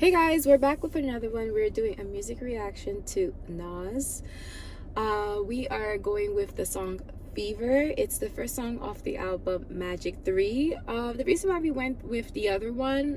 Hey guys, we're back with another one. We're doing a music reaction to Nas. We are going with the song Fever. It's the first song off the album Magic 3. The reason why we went with the other one,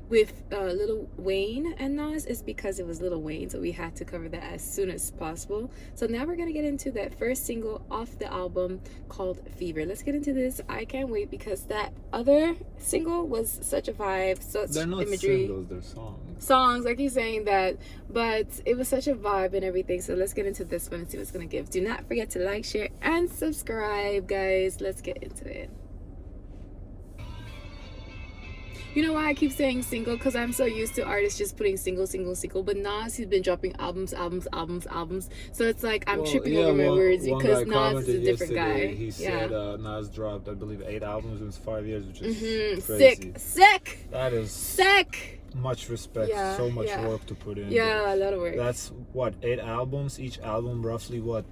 with Lil Wayne and Nas, is because it was Lil Wayne, so we had to cover that as soon as possible. So now we're gonna get into that first single off the album called Fever. Let's get into this. I can't wait because that other single was such a vibe, such they're not imagery. Singles, they're songs. Songs, I keep saying that, but it was such a vibe and everything. So let's get into this one and see what's gonna give. Do not forget to like, share, and subscribe, guys. Let's get into it. You know why I keep saying single? Because I'm so used to artists just putting single. But Nas, he's been dropping albums. So it's like I'm tripping over my words because Nas is a different guy. He said Nas dropped, I believe, 8 albums in 5 years, which is crazy. Sick. That is sick. Much respect. So much work to put in. Yeah, a lot of work. That's what, 8 albums. Each album roughly what?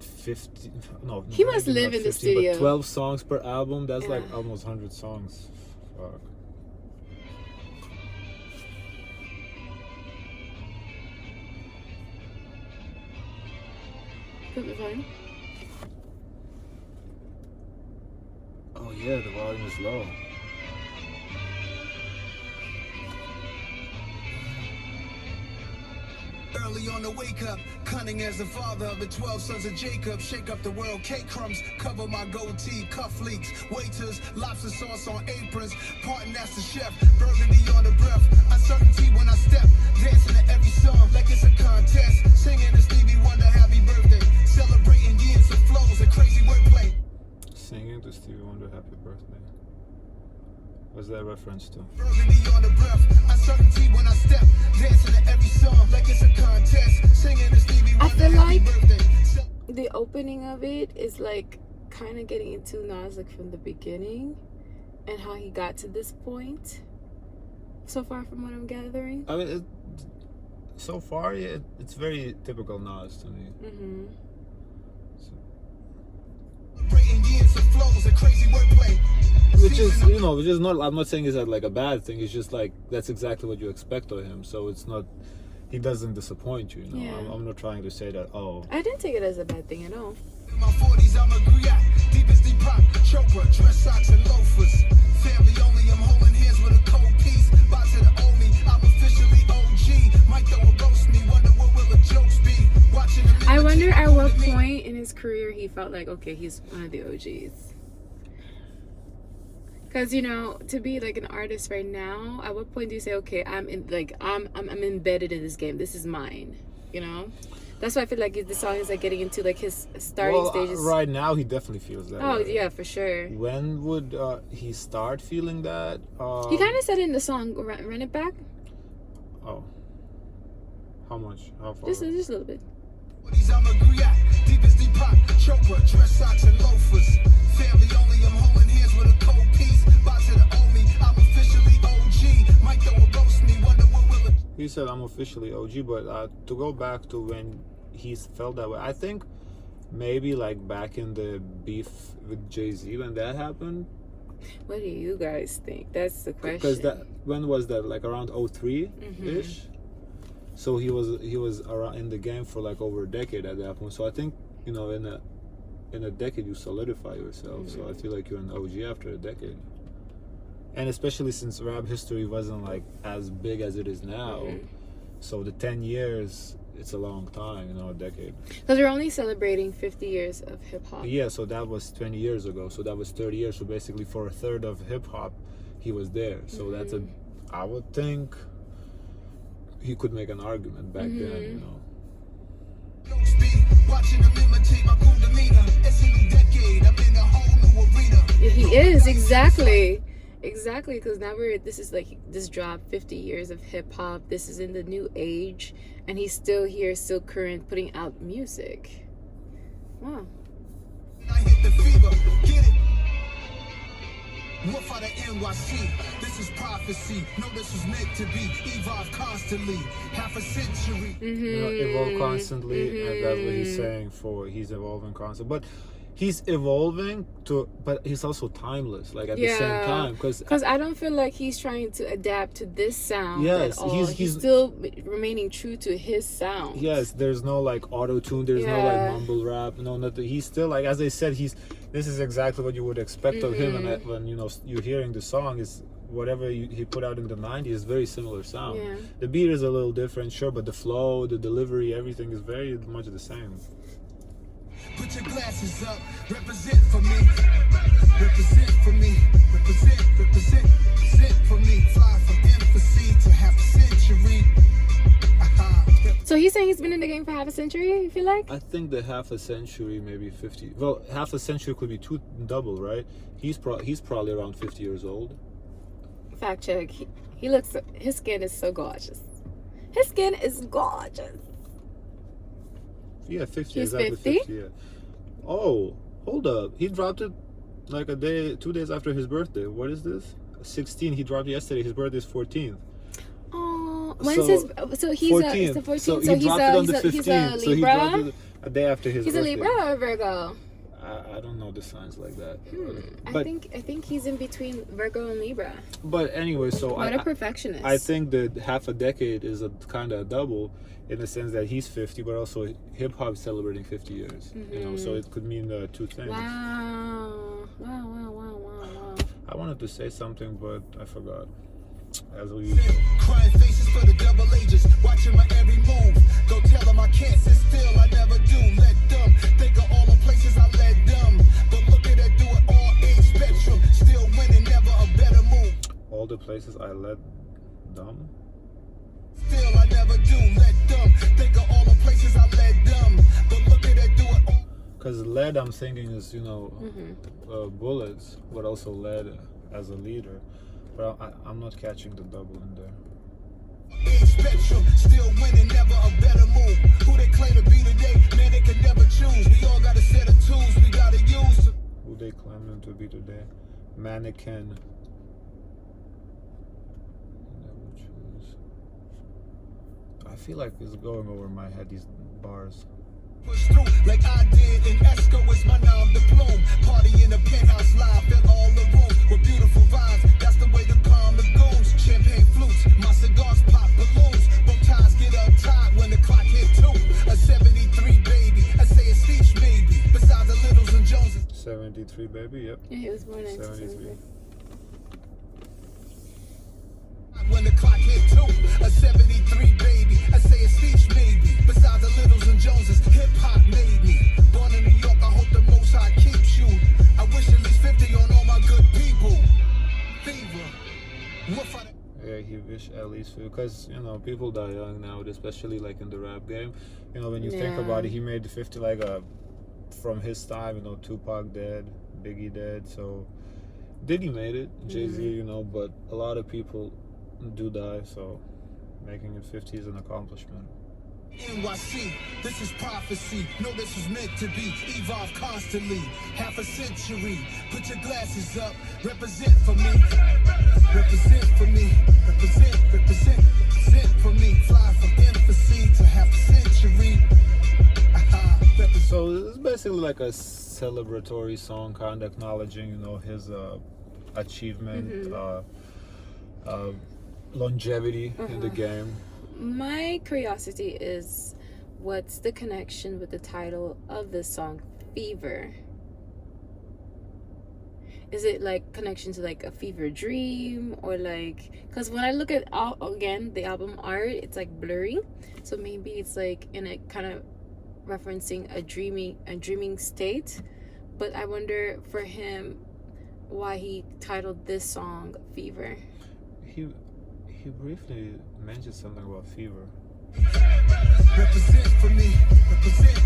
50? No. He must live in the studio. But 12 songs per album. That's like almost 100 songs. Fuck. Fine. Oh yeah, the volume is low. Early on the wake up, cunning as the father of the 12 sons of Jacob. Shake up the world, cake crumbs, cover my goatee, cuff leaks, waiters, lobster sauce on aprons, parting that's the chef, burgundy on the breath, uncertainty when I step, dancing to every song like it's a contest, singing to Stevie Wonder happy birthday, celebrating years of flows and crazy wordplay. Singing to Stevie Wonder happy birthday. What's that reference to? Burgundy on the breath, uncertainty when I step, dancing to every song like it's a contest, singing to Stevie Wonder I feel happy like birthday. the opening of it is like kind of getting into Nas like from the beginning and how he got to this point so far from what I'm gathering. I mean, so far, yeah, it's very typical Nas to me. Years of flows and crazy wordplay. Which is not, I'm not saying it's like a bad thing. It's just like that's exactly what you expect of him. So it's not, he doesn't disappoint you. Yeah. I'm not trying to say that. Oh, I didn't take it as a bad thing at all. In my 40s, I'm a griot, deep as deep pop, choker, dress socks and loafers. Family only, I'm holding hands with a cold piece. Bout to the owe me, I'm officially OG. Might throw a roast me, wonder what will the jokes be. Watching the I wonder at what point in his career he felt like, okay, he's one of the OGs. Because, you know, to be like an artist right now, at what point do you say, okay, I'm embedded in this game. This is mine, you know? That's why I feel like the song is like getting into like his starting stages. Right now he definitely feels that. Oh, way. yeah, for sure. When would he start feeling that? He kind of said it in the song, Run It Back. Oh. How much? How far? Just a little bit. I'm a griot, deep as deep pop, choker, dress socks and loafers. Family only, I'm holding hands with a cold piece. Bout to the owe me, I'm officially OG. Might throw a roast me, wonder what will it. He said I'm officially OG, but to go back to when he felt that way, I think maybe like back in the beef with Jay-Z when that happened. What do you guys think? That's the question. Because when was that? Like around 03-ish? So he was around in the game for like over a decade at that point. So I think, you know, in a decade you solidify yourself. So I feel like you're an OG after a decade. And especially since rap history wasn't like as big as it is now. So the 10 years, it's a long time, you know, a decade. Because we're only celebrating 50 years of hip-hop. Yeah, so that was 20 years ago. So that was 30 years. So basically for a third of hip-hop, he was there. So that's I would think he could make an argument back then, you know. Watching them imitate my cool demeanor. It's a new decade, I'm in a whole new arena. He is, exactly, because now this dropped 50 years of hip-hop. This is in the new age, and he's still here, still current, putting out music. Wow. I hit the fever, get it. Wolf out of NYC, this is prophecy. No, this was meant to be. Evolve constantly, half a century. You know, evolve constantly, and that's what he's saying. He's evolving constantly. But he's evolving but he's also timeless, like at the same time, because I don't feel like he's trying to adapt to this sound yes, at all. He's still remaining true to his sound. Yes, there's no like auto-tune, there's no like mumble rap, no nothing. He's still like, as I said, this is exactly what you would expect of him, and when you're hearing the song, is whatever he put out in the 90s is very similar sound. The beat is a little different, sure, but the flow, the delivery, everything is very much the same. Put your glasses up, represent for me. Represent for me. Represent for me. Fly from infancy to half a century. So he's saying he's been in the game for half a century, you feel like? I think the half a century, maybe 50. Well, half a century could be double, right? He's probably around 50 years old. Fact check. He looks, his skin is so gorgeous. His skin is gorgeous. Yeah, 50. He's exactly 50? Yeah. Oh, hold up. He dropped it like 2 days after his birthday. What is this? 16. He dropped yesterday. His birthday is 14th. Oh, when's his? So he's 14th. the 14th. So he dropped it on the 15th. He's a So he Libra. dropped it a day after his He's birthday. a Libra or a Virgo? I don't know the signs like that. I think he's in between Virgo and Libra. But anyway, so What a perfectionist. I think that half a decade is a kind of a double, in the sense that he's 50, but also hip hop is celebrating 50 years. So it could mean two things. Wow. I wanted to say something, but I forgot. As we Crying faces for the double ages, watching my every move. Go tell them I can't sit still, I never do. Let them think of all the places I led them. But look at it, do it all age spectrum. Still winning, never a better move. all the places I led them. Still I never do. Let them think of all the places I led them. But look at it, do it all. Because lead, I'm thinking, is bullets, but also led as a leader. But I'm not catching the double in there. Age spectrum, still winning, never a better move. Who they claim to be today, man, they can never choose. We all got a set of tools we gotta use. Who they claim them to be today? Mannequin. Never choose. I feel like it's going over my head, these bars. Push through like I did in Esco, it's my nom de plume. Party in the penthouse live, fill all the room with beautiful vibes. That's the way to calm the goons. Champagne flutes, my cigars pop balloons. Bow ties get untied when the clock hit 2. A 73 baby, I say a speech maybe. Besides the Littles and Joneses. 73, baby, yep. Yeah, he was born in 73. When the clock hit 2, a 73 baby, I say a speech maybe. Besides the Littles and Joneses, hip hop made me. Born in New York, I hope the Most High keeps you. I wish at least 50 on all my good people. Fever. Yeah, he wish at least, because people die young now, especially like in the rap game. When you think about it, he made 50 like from his time. Tupac dead, Biggie dead, so Diddy made it, Jay-Z, but a lot of people do die, so making it 50 is an accomplishment. NYC, this is prophecy. No, this was meant to be. Evolve constantly. Half a century. Put your glasses up. Represent for me. Represent for me. Represent for me. Fly from infancy to half a century. So it's basically like a celebratory song, kind of acknowledging, his achievement, longevity in the game. My curiosity is, what's the connection with the title of the song, Fever? Is it like connection to like a fever dream, or like, because when I look at again the album art, it's like blurry, so maybe it's like in a kind of referencing a dreaming state. But I wonder for him why he titled this song Fever. He briefly mentioned something about fever. Represent for me. Represent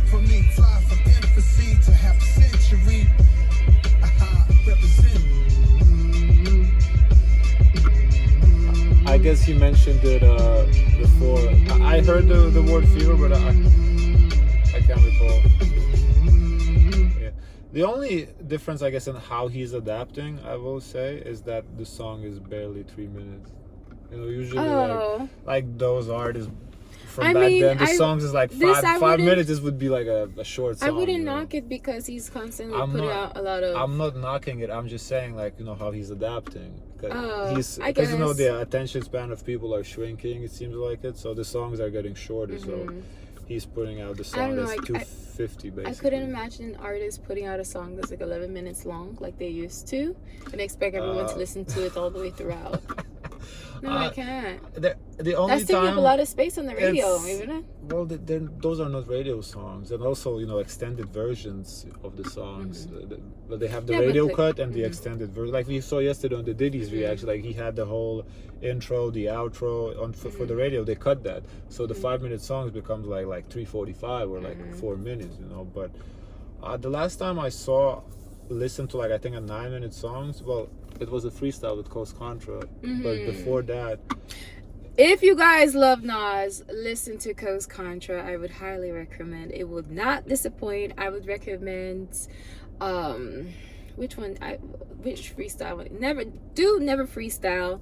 for me. Fly from infancy to half a century. Represent. I guess he mentioned it before. I heard the word fever, but I can't recall. Yeah. The only difference, I guess, in how he's adapting, I will say, is that the song is barely 3 minutes. Usually like those artists from I back mean, then. The songs is like this I 5 wouldn't- minutes. This would be like a short song. I wouldn't you know? knock it because he's constantly I'm putting not- out a lot of. I'm not knocking it. I'm just saying, like, you know, how he's adapting. Because I you know, guess. the attention span of people are shrinking. It seems like it. So the songs are getting shorter. So he's putting out the Mm-hmm. I don't song know, that's 250 basically. I couldn't imagine an artist putting out a song that's like 11 minutes long, like they used to, and expect everyone to listen to it all the way throughout. No, I can't. The only That's taking time up a lot of space on the radio, it's- isn't it? Well, those are not radio songs, and also, you know, extended versions of the songs. But they have the Yeah, but radio the- cut and the extended version. Like we saw yesterday on the Diddy's Mm-hmm. reaction, like he had the whole intro, the outro on for Mm-hmm. the radio. They cut that, so the 5-minute songs becomes like 3:45 or like Mm-hmm. 4 minutes, you know. But the last time I listened to like I think a 9-minute songs. Well, it was a freestyle with Coast Contra, Mm-hmm. but before that. If you guys love Nas, listen to Coast Contra. I would highly recommend. It will not disappoint. I would recommend which freestyle? Never freestyle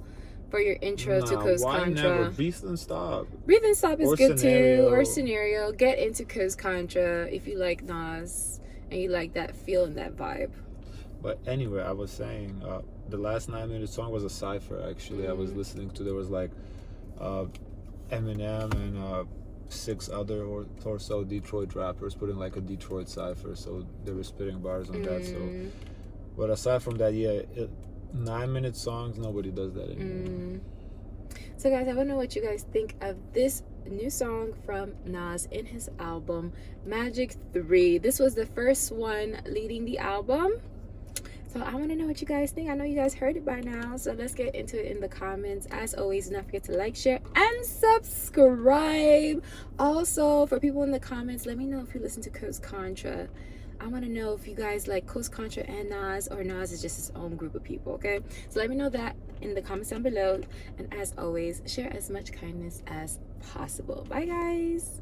for your intro to Coast why Contra. never? Breathe and Stop. Breathe and Stop is Or good Scenario. too. Or Scenario. Get into Coast Contra if you like Nas and you like that feel and that vibe. But anyway, I was saying the last 9-minute song was a cipher. Actually, I was listening to. There was like Eminem and 6 other or so Detroit rappers putting like a Detroit cipher. So they were spitting bars on that. So, but aside from that, 9-minute songs, nobody does that anymore. So guys, I want to know what you guys think of this new song from Nas in his album Magic 3. This was the first one leading the album. So I want to know what you guys think. I know you guys heard it by now. So let's get into it in the comments. As always, do not forget to like, share, and subscribe. Also, for people in the comments, let me know if you listen to Coast Contra. I want to know if you guys like Coast Contra and Nas, or Nas is just his own group of people, okay? So let me know that in the comments down below. And as always, share as much kindness as possible. Bye, guys.